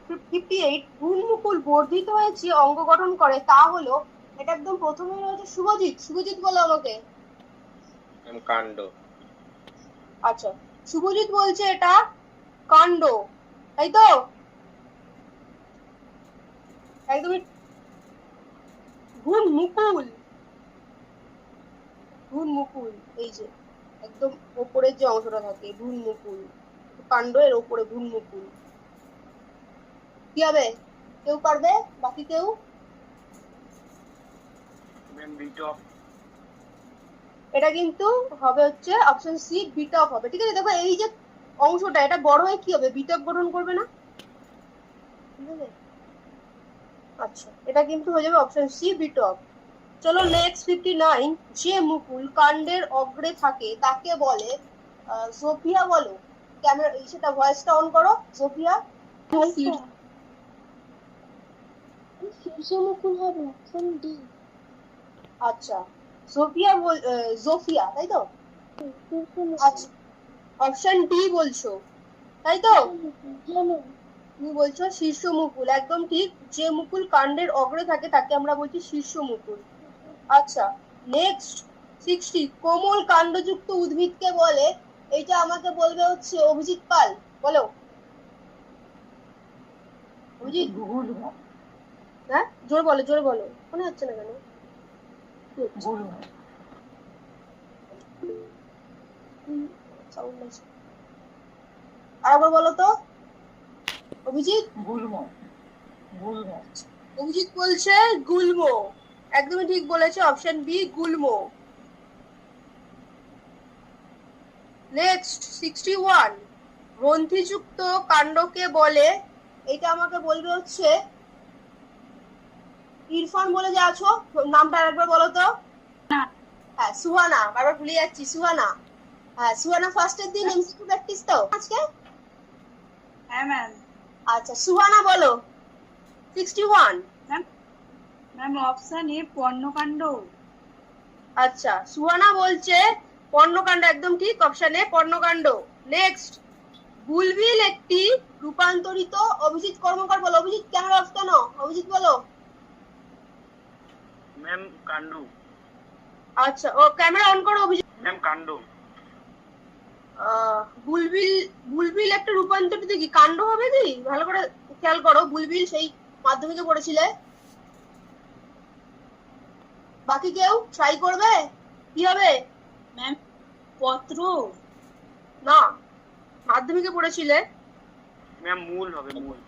58 গুণমুকুল বর্ধিত হয়েছে অঙ্গ গঠন করে তা হলো, এটা একদম প্রথমে রয়েছে শুভজিৎ। শুভজিৎ বলো আমাকে। কাণ্ড। আচ্ছা, শুভজিৎ বলছে এটা কাণ্ড, তাই তো? একদমই। গুণমুকুল, গুণমুকুল এই যে একদম ওপরের যে অংশটা থাকে গুণমুকুল, কাণ্ড এর ওপরে গুণমুকুল। কি হবে? কেউ পারবে? বাকি কেউ? এটা কিন্তু হবে হচ্ছে অপশন সি, বিটপ হবে। ঠিক আছে, দেখো এই যে অংশটা এটা বড় হয়ে কি হবে? বিটপ গঠন করবে না? ঠিক আছে, আচ্ছা এটা কিন্তু হয়ে যাবে অপশন সি, বিটপ। চলো নেক্সট 59, যে মুকুল কাণ্ডের অগ্রে থাকে তাকে বলে, সোফিয়া বলো। ক্যামেরা সেটা ভয়েসটা অন করো সোফিয়া। শীর্ষমুকুল হবে অপশন ডি। আচ্ছা সোফিয়া জোফিয়া, তাই তো? আচ্ছা অপশন ডি বলছো, তাই তো? তুমি বলছো শীর্ষ মুকুল, একদম ঠিক। যে মুকুল কাণ্ডের অগ্রে থাকে তাকে আমরা বলছি শীর্ষ মুকুল। আচ্ছা নেক্সট 60, কোমল কাণ্ডযুক্ত উদ্ভিদকে বলে। এইটা আমাকে বলবে হচ্ছে অভিজিৎ পাল, বলো। অভিজিৎ, হ্যাঁ জোরে বলো, জোরে বলো, মনে হচ্ছে না কেন? আরেকবার বলো তো অভিজিৎ। অভিজিৎ বলছে গুল্ম, একদমই ঠিক বলেছে, অপশন বি গুল্ম। নেক্সট 61, গ্রন্থিযুক্ত কাণ্ডকে বলে। এটা আমাকে বলবে হচ্ছে ইরফান বলে যে আছো, নামটা আরেকবার বলো তো। হ্যাঁ সুহানা, বারবার ভুলে যাচ্ছি, সুহানা। হ্যাঁ সুহানা ফার্স্টের দিন এমসিকিউ প্র্যাকটিস তো আজকে। হ্যাঁ ম্যাম। আচ্ছা সুহানা বলো 61। ম্যাম অপশন এ পর্ণকাণ্ড। আচ্ছা সুহানা বলছে পর্ণকাণ্ড, একদম ঠিক, অপশন এ পর্ণকাণ্ড। নেক্সট, বুলবিল একটি রূপান্তরিত। অভিজিৎ কর্মকার বলো। অভিজিৎ ক্যামেরা অফ কেন? অভিজিৎ বলো। ম্যাম কাণ্ড। আচ্ছা ও ক্যামেরা অন করো অভিজিৎ। ম্যাম কাণ্ড। বুলবিল, বুলবিল একটা রূপান্তরিত কি কাণ্ড হবে কি? ভালো করে খেয়াল করো, বুলবিল সেই মাধ্যমিকে পড়েছিলে। বাকি কেউ ট্রাই করবে? কি হবে ম্যাম পত্র। না, মাধ্যমিকে পড়েছিলে। ম্যাম মূল হবে, মূল।